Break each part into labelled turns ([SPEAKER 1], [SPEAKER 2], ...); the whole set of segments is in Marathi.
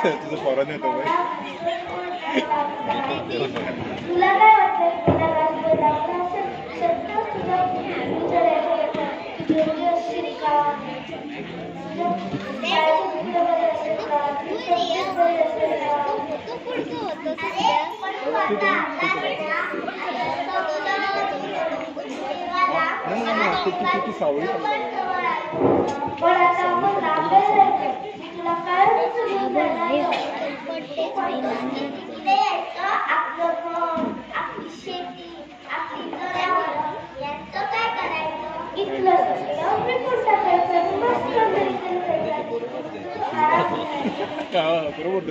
[SPEAKER 1] तुझं फॉरन येतो
[SPEAKER 2] तुला काय वाटतं
[SPEAKER 1] किती सावळी
[SPEAKER 2] पण आता आपण तुला काय आपली शेती आपली यांचं काय करायचं इथलं
[SPEAKER 1] बरोबर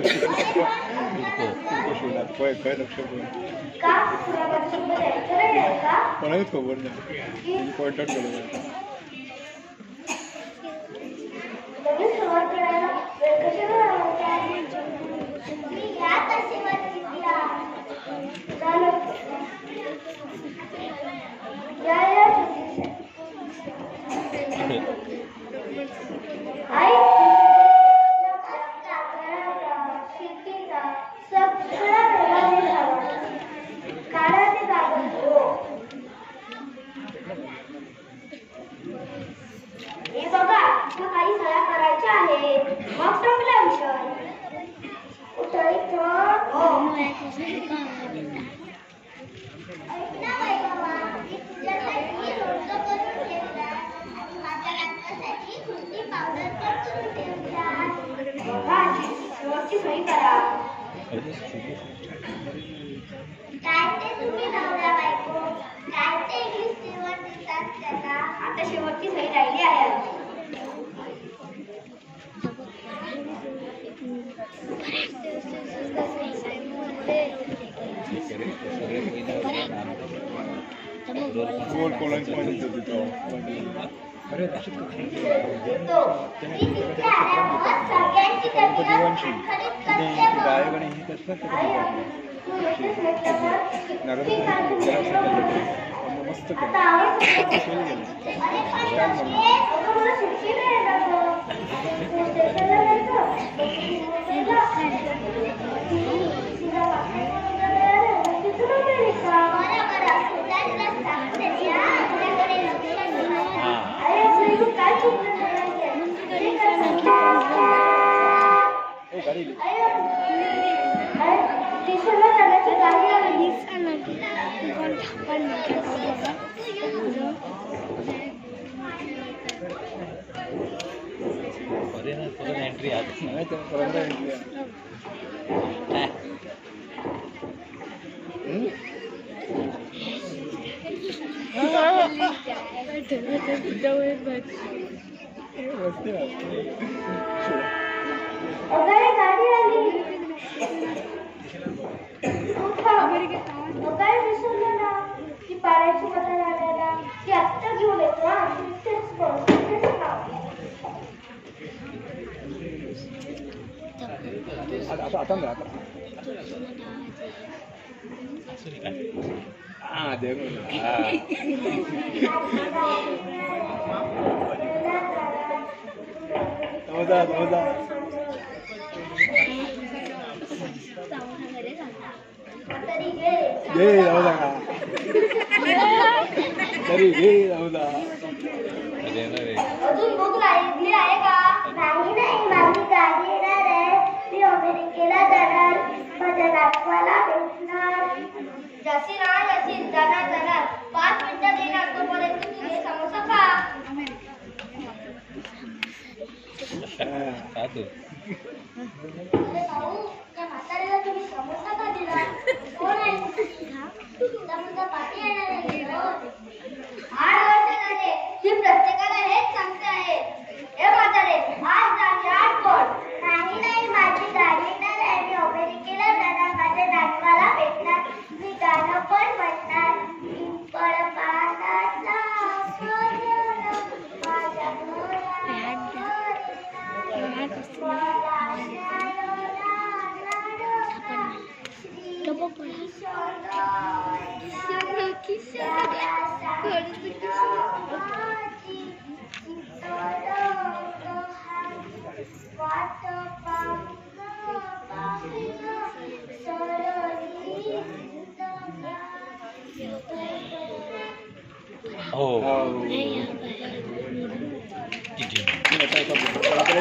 [SPEAKER 1] काय लक्ष कोणाच खबर नाही पॉइंट आउट केलं
[SPEAKER 2] हे बघा काही सळ्या करायच्या आहेत मग संपला विषय शेवटची सही करा तुम्ही नवरा बायको काय ते इंग्लिश शेवट दिसतात त्याला आता शेवटची सही राहिली आहे
[SPEAKER 1] मस्त एंट्री आता
[SPEAKER 2] अजून भूक लागली आहे का? नाही माझी गाडी येणार आहे मी अमेरिकेला जाणार माझ्या नातवाला भेटणार जशी जाणार 5 मिनिटात येणार तोपर्यंत तुम्ही समोसा खा भाऊ त्या म्हाताऱ्याला तुम्ही समोसा का दिला कोण आहे तुमचा मुलगा पाठी येणार आहे 8 वर्ष झाले ती प्रत्येकाला हेच सांगते आहे
[SPEAKER 1] Oh.